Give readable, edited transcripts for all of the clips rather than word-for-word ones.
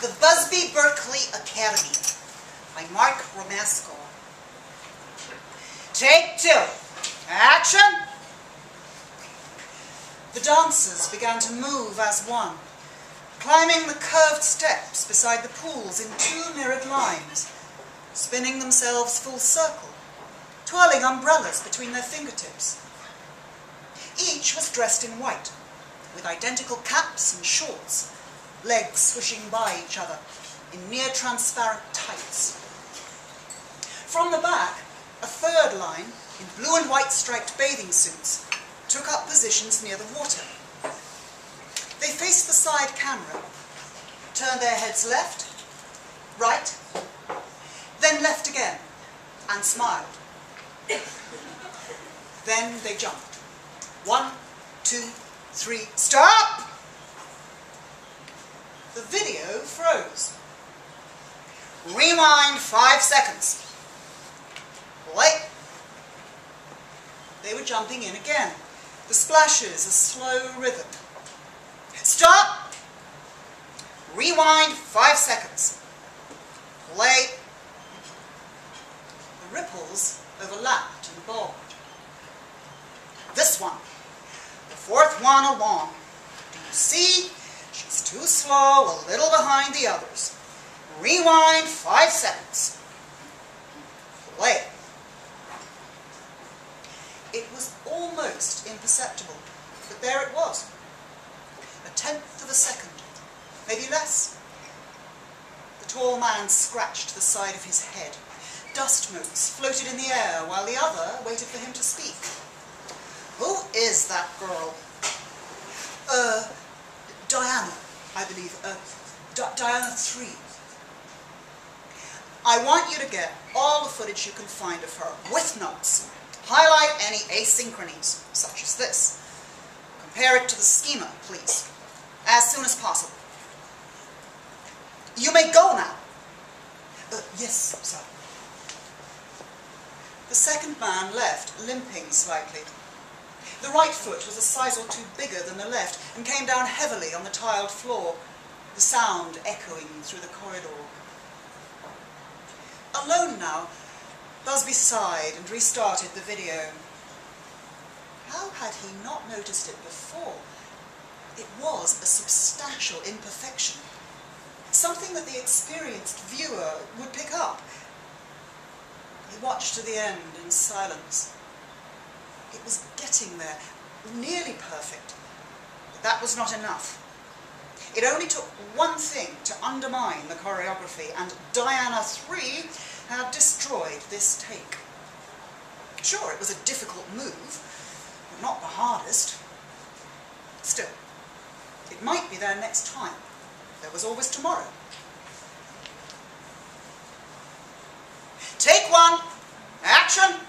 The Busby Berkeley Academy by Romasko. Take 2. Action! The dancers began to move as one, climbing the curved steps beside the pools in 2 mirrored lines, spinning themselves full circle, twirling umbrellas between their fingertips. Each was dressed in white, with identical caps and shorts, legs swishing by each other in near-transparent tights. From the back, a third line, in blue and white striped bathing suits, took up positions near the water. They faced the side camera, turned their heads left, right, then left again, and smiled. Then they jumped. 1, 2, 3, stop! The video froze. Rewind 5 seconds. Play. They were jumping in again. The splashes a slow rhythm. Stop! Rewind 5 seconds. Play. The ripples overlapped and bobbed. This one. The 4th one along. Do you see? She's too slow, a little behind the others. Rewind 5 seconds. Play. It was almost imperceptible, but there it was. 1/10 of a second, maybe less. The tall man scratched the side of his head. Dust motes floated in the air while the other waited for him to speak. Who is that girl? Diana, I believe. Diana 3. I want you to get all the footage you can find of her, with notes. Highlight any asynchronies, such as this. Compare it to the schema, please, as soon as possible. You may go now. Yes, sir. The second man left, limping slightly. The right foot was a size or 2 bigger than the left and came down heavily on the tiled floor, the sound echoing through the corridor. Alone now, Busby sighed and restarted the video. How had he not noticed it before? It was a substantial imperfection, something that the experienced viewer would pick up. He watched to the end in silence. It was getting there, nearly perfect, but that was not enough. It only took one thing to undermine the choreography, and Diana 3 had destroyed this take. Sure, it was a difficult move, but not the hardest. Still, it might be there next time. There was always tomorrow. Take 1. Action!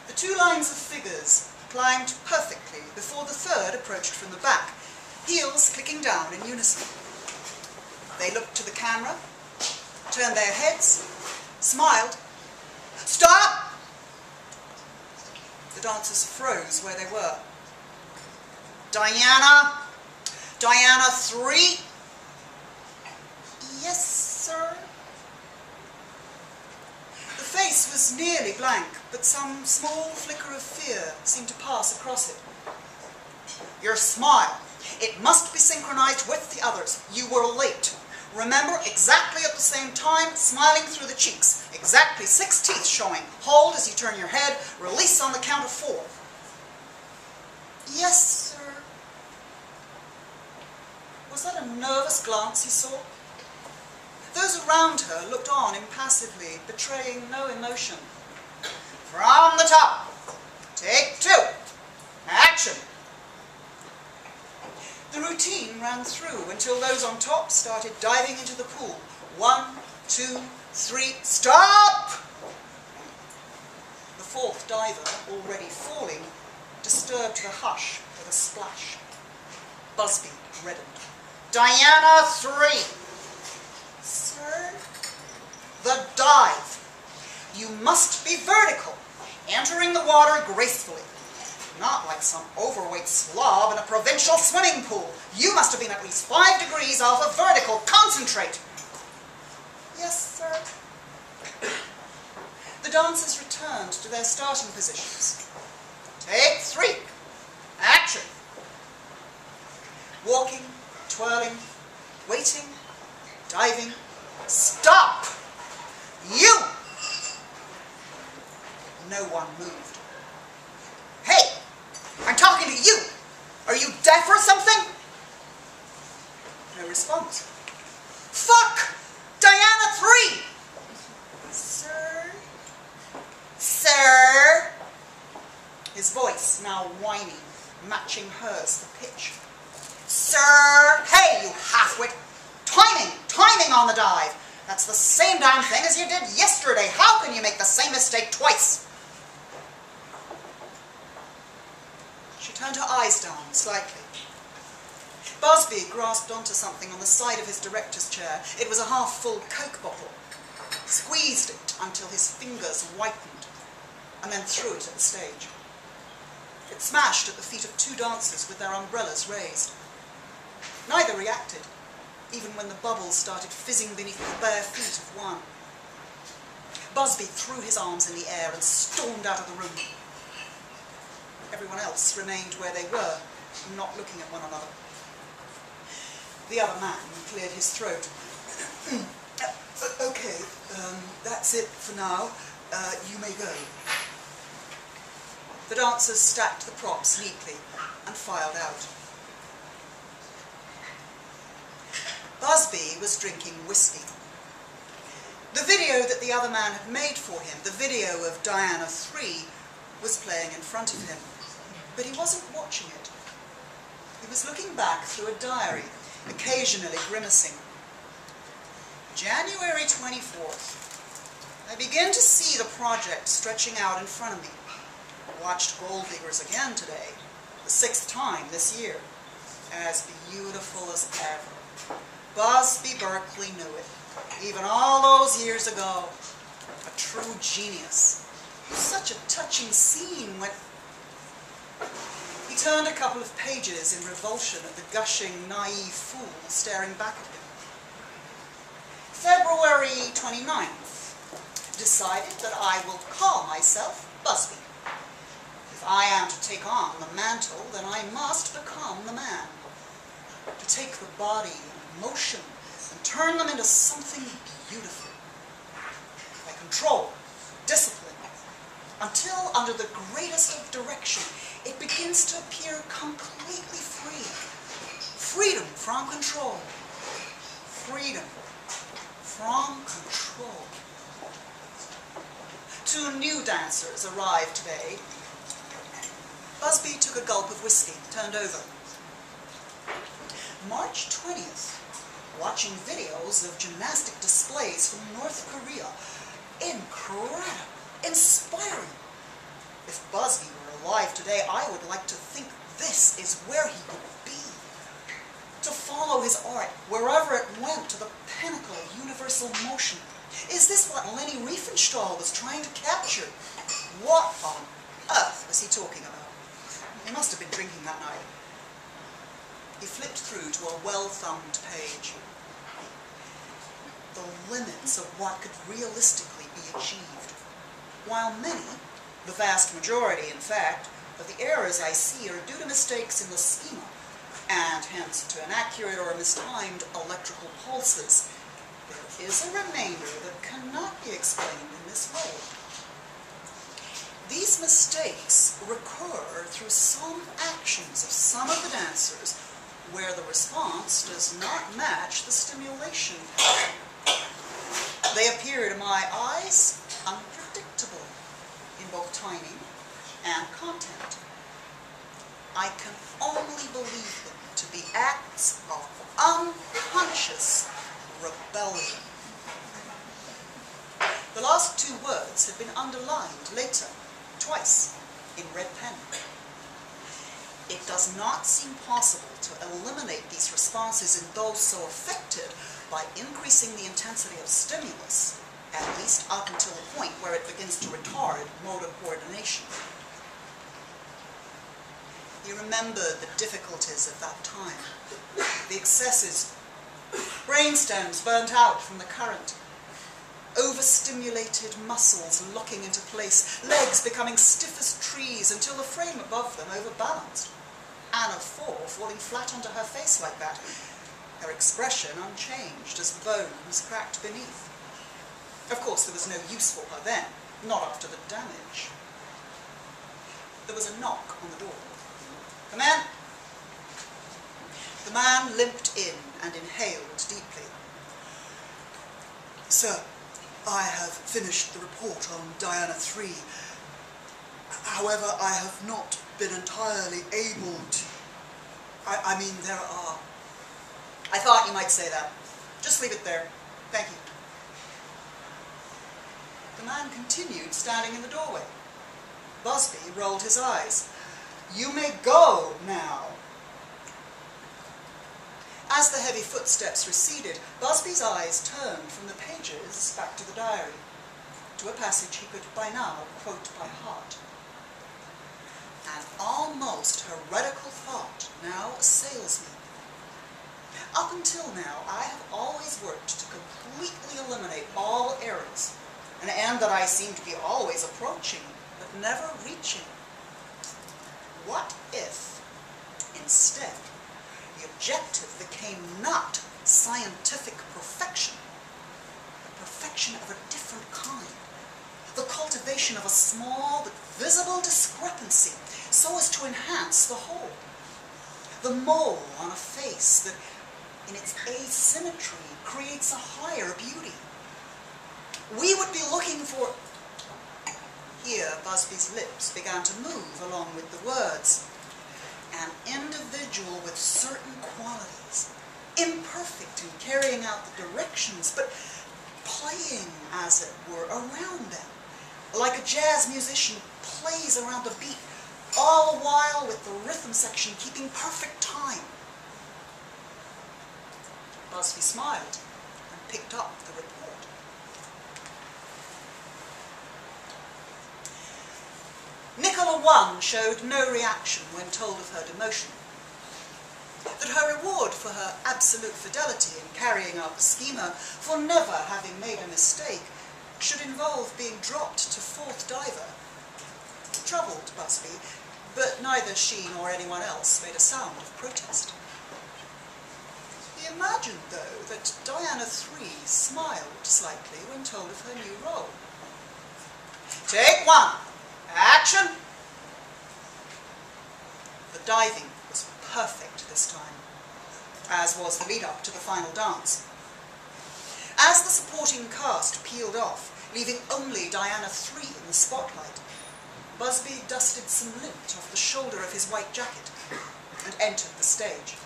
The 2 lines of figures climbed perfectly before the third approached from the back, heels clicking down in unison. They looked to the camera, turned their heads, smiled. Stop! The dancers froze where they were. Diana 3? Yes, sir? The face was nearly blank, but some small flicker of fear seemed to pass across it. Your smile. It must be synchronized with the others. You were late. Remember, exactly at the same time, smiling through the cheeks. Exactly 6 teeth showing. Hold as you turn your head. Release on the count of 4. Yes, sir. Was that a nervous glance he saw? Those around her looked on impassively, betraying no emotion. From the top. Take 2. Action. The routine ran through until those on top started diving into the pool. 1, 2, 3, stop! The 4th diver, already falling, disturbed the hush with a splash. Busby reddened. Diana 3! Sir? The dive. You must be vertical, entering the water gracefully. Not like some overweight slob in a provincial swimming pool. You must have been at least 5 degrees off of vertical. Concentrate. Yes, sir. The dancers returned to their starting positions. Take 3. Action. Walking, twirling, waiting, diving. Stop! You! No one moved. Hey! I'm talking to you! Are you deaf or something? No response. Fuck! Diana 3! Sir? Sir? His voice, now whiny, matching hers, the pitch. Sir! Hey, you halfwit! Timing on the dive! That's the same damn thing as you did yesterday. How can you make the same mistake twice? She turned her eyes down slightly. Busby grasped onto something on the side of his director's chair. It was a half-full Coke bottle. Squeezed it until his fingers whitened, and then threw it at the stage. It smashed at the feet of 2 dancers with their umbrellas raised. Neither reacted, even when the bubbles started fizzing beneath the bare feet of one. Busby threw his arms in the air and stormed out of the room. Everyone else remained where they were, not looking at one another. The other man cleared his throat. Okay, that's it for now. You may go. The dancers stacked the props neatly and filed out. Busby was drinking whiskey. The video that the other man had made for him, the video of Diana 3, was playing in front of him, but he wasn't watching it. He was looking back through a diary, occasionally grimacing. January 24th. I begin to see the project stretching out in front of me. I watched Gold Diggers again today, the 6th time this year. As beautiful as ever. Busby Berkeley knew it, even all those years ago. A true genius. Such a touching scene when... He turned a couple of pages in revulsion at the gushing, naive fool staring back at him. February 29th. Decided that I will call myself Busby. If I am to take on the mantle, then I must become the man. To take the body and motion and turn them into something beautiful. By control, discipline, until under the greatest of direction, it begins to appear completely free. Freedom from control. Freedom from control. 2 new dancers arrived today. Busby took a gulp of whiskey, turned over. March 20th, watching videos of gymnastic displays from North Korea. Incredible, inspiring. If Busby were alive today, I would like to think this is where he would be. To follow his art wherever it went to the pinnacle of universal motion. Is this what Leni Riefenstahl was trying to capture? What on earth was he talking about? He must have been drinking that night. He flipped through to a well-thumbed page. The limits of what could realistically be achieved. While many, the vast majority in fact, of the errors I see are due to mistakes in the schema, and hence to inaccurate or mistimed electrical pulses, there is a remainder that cannot be explained in this way. These mistakes recur through some actions of some of the dancers where the response does not match the stimulation pattern. They appear to my eyes unpredictable in both timing and content. I can only believe them to be acts of unconscious rebellion. The last 2 words had been underlined later, twice, in red pen. It does not seem possible to eliminate these responses in those so affected by increasing the intensity of stimulus, at least up until the point where it begins to retard motor coordination. He remembered the difficulties of that time, the excesses, brainstems burnt out from the current, overstimulated muscles locking into place, legs becoming stiff as trees until the frame above them overbalanced. Anna 4 falling flat onto her face like that, her expression unchanged as the bones cracked beneath. Of course, there was no use for her then, not after the damage. There was a knock on the door. "Come in." The man limped in and inhaled deeply. "Sir, I have finished the report on Diana 3. However, I have not been entirely able to... I mean, there are..." "I thought you might say that. Just leave it there. Thank you." The man continued standing in the doorway. Busby rolled his eyes. "You may go now." As the heavy footsteps receded, Busby's eyes turned from the pages back to the diary, to a passage he could by now quote by heart. "An almost heretical thought now assails me. Up until now, I have always worked to completely eliminate all errors, an end that I seem to be always approaching, but never reaching. What if, instead, the objective became not scientific perfection, but perfection of a different kind, the cultivation of a small but visible discrepancy so as to enhance the whole, the mole on a face that in its asymmetry creates a higher beauty. We would be looking for..." Here Busby's lips began to move along with the words. "An individual with certain qualities, imperfect in carrying out the directions, but playing, as it were, around them, like a jazz musician plays around a beat, all the while with the rhythm section keeping perfect time." Busby smiled and picked up the report. Nicola 1 showed no reaction when told of her demotion. That her reward for her absolute fidelity in carrying out the schema, for never having made a mistake, should involve being dropped to 4th diver, troubled Busby, but neither she nor anyone else made a sound of protest. He imagined, though, that Diana 3 smiled slightly when told of her new role. "Take 1. Action!" The diving was perfect this time, as was the lead-up to the final dance. As the supporting cast peeled off, leaving only Diana 3 in the spotlight, Busby dusted some lint off the shoulder of his white jacket and entered the stage.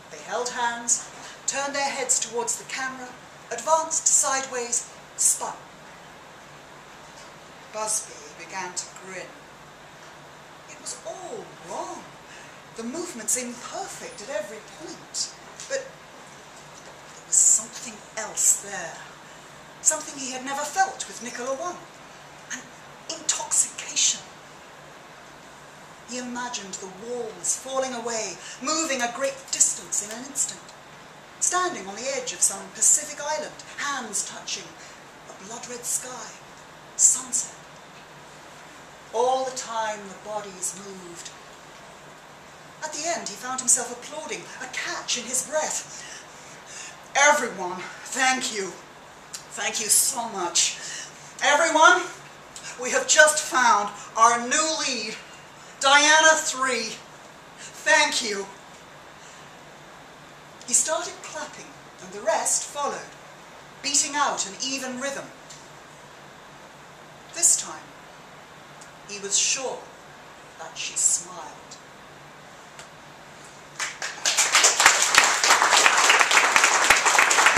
They held hands, turned their heads towards the camera, advanced sideways, spun. Busby began to grin. It was all wrong. The movements imperfect at every point. But there was something else there. Something he had never felt with Nicola 1. An intoxication. He imagined the walls falling away, moving a great distance in an instant. Standing on the edge of some Pacific island, hands touching, a blood-red sky, sunset. All the time the bodies moved. At the end he found himself applauding, a catch in his breath. "Everyone, thank you. Thank you so much. Everyone, we have just found our new lead, Diana 3. Thank you." He started clapping, and the rest followed, beating out an even rhythm. This time, he was sure that she smiled.